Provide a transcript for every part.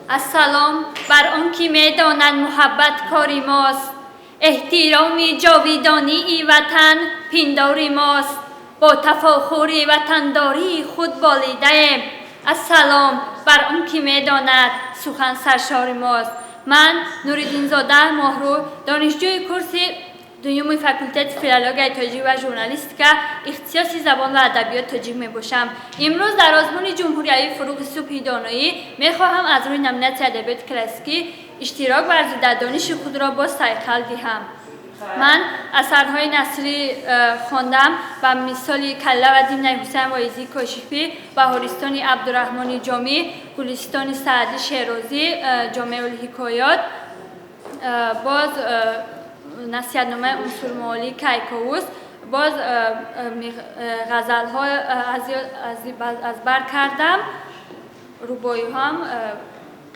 السلام بر آن که می‌داند محبت کاری ماست، احترامی جاویدانی وطن پنداری ماست، با تفاخری وطنداری خود بالیده‌ایم. السلام بر آن که می‌داند سخن سرشار ماست. من نوریدین زاده ماهرو، دانشجوی کورس دوم فاکولته فیلولوژی تاجیک و ژورنالیستیک اختصاص زبان و ادبیات تاجیک میباشم. امروز در آزمون جمهوری فروغ صبح دانایی میخواهم از روی نمینات ادبیات کلاسیکی اشتراک ورزیده در دانش خود را باز سیقل دهم. من اثرهای نثری خواندم و مثال کله و دین حسین وایزی کاشفی، بهارستان عبدالرحمن جامی، گلستان سعدی شیرازی، جامع الحکایات، باز نصیحت‌نامه عنصر معالی کیکاووس، باز غزل‌ها از بر کردم، رباعی هم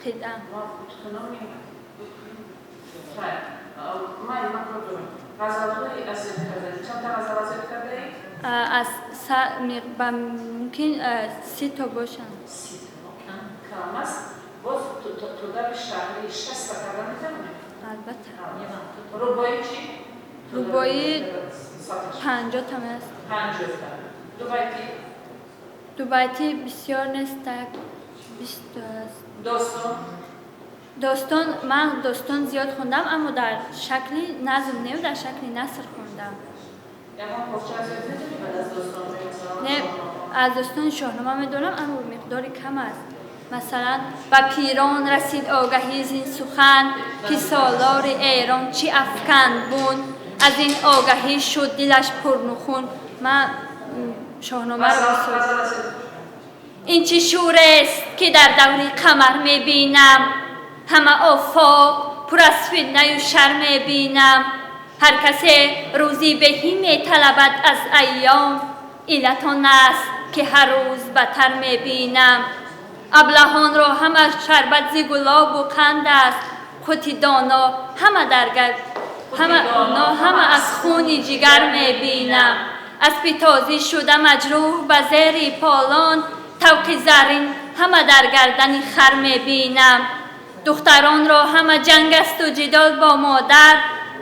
قیدم. غزل‌های از چند تا غزل کردید؟ ممکن 30 تا باشن. 30 تا کم است. باز تو در شهری 60 تا کردن می‌تونید؟ البته. رباعی چی؟ رباعی 50 تا است. 50 تا. دو بیتی؟ دو بیتی بسیار نیست، 20 تا است. داستان من داستان زیاد خوندم، اما در شکلی نظم نه، در شکلی نثر خوندم. نه، از داستان شاهنامه میدونم، اما مقداری کم است. مثلا به پیران رسید آگهی زین سخن، که سالار ایران چی افکند بون، از این آگهی شد دلش پرنخون. من شاهنامه را بسازم. این چه شور است که در دور قمر میبینم، همه آفاق پر از فتنه و شر میبینم. هر کسی روزی بهی میطلبد از ایام، علت آن است که هر روز بتر میبینم. ابلهان را همه شربت ز گلاب و قند است، خود دانا همه از خون جگر میبینم. اسب تازی شده مجروح به زیر پالان، طوق زرین همه در گردن خر میبینم. دختران را همه جنگ است و جدال با مادر،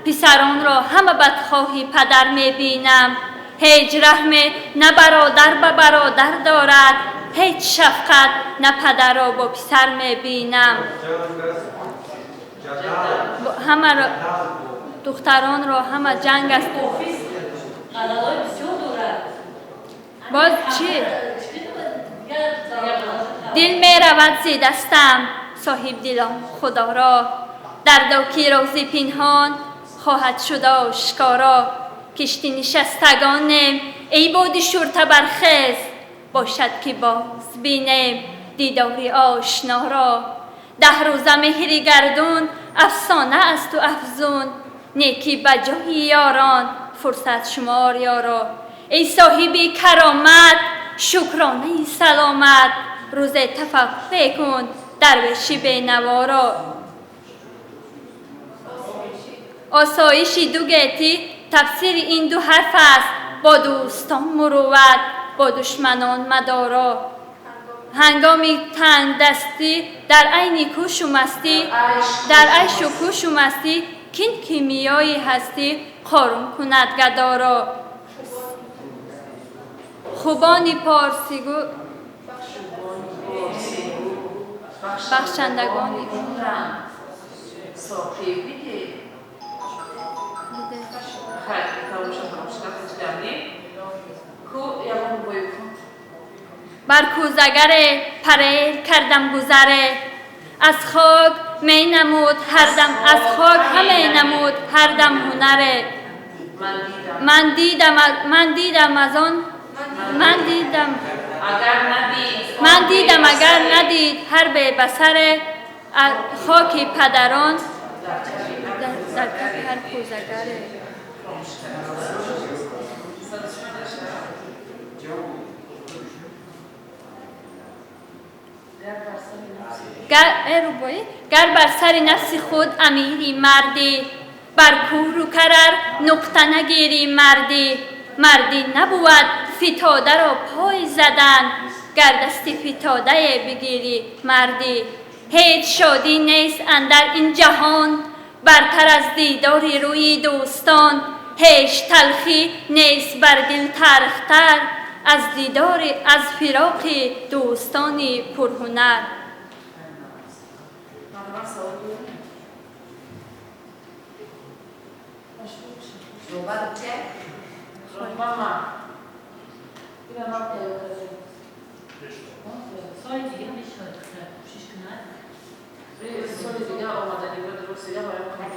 پسران را همه بدخواهی پدر میبینم. هیچ رحم نه برادر به برادر دارد، هیچ شفقت نه پدر را با پسر میبینم. همه دختران را همه جنگ است و باز چی؟ دل می رود زی دستم صاحب دلم خدا را، درد و کی روزی پنهان خواهد شد آشکارا. کشتی نشستگانیم ای باد شرطه برخیز، باشد که باز بینیم دیداری آشنا را. 10 روزه مهری گردون افسانه است و افزون، نیکی بجای یاران فرصت شمار یارا. ای صاحبی کرامت شکرانه سلامت، روز تفقه کن درویشی بینوا را. آسایش دو گیتی تفسیر این دو حرف است، با دوستان مروت با دشمنان مدارا. هنگامی تنگ دستی در عین کوش و مستی، در عیش و کوش و مستی، کین کیمیایی هستی قارون کند گدا را. خوبان پارسیگو بخشندگان عمرم. بر کوزگر پریر کردم گذره، از خاک می نمود هر دم، از خاک همی نمود هر دم هنره. من دیدم اگر ندید هر به بسر خاک پدران در کف هر کوزگره. گر بر سر نفس خود امیری مردی، بر کوه رو کرر نقطه نگیری مردی. مردی نبود فتاده را پای زدن، گر دست فتاده بگیری مردی. هیچ شادی نیست اندر این جهان برتر از دیدار روی دوستان. هیچ تلخی نیست بر دل تلختر از دیدار از فراق دوستان پرهنر. سال دیگه آمدنی رو درست دیگه باید کنم.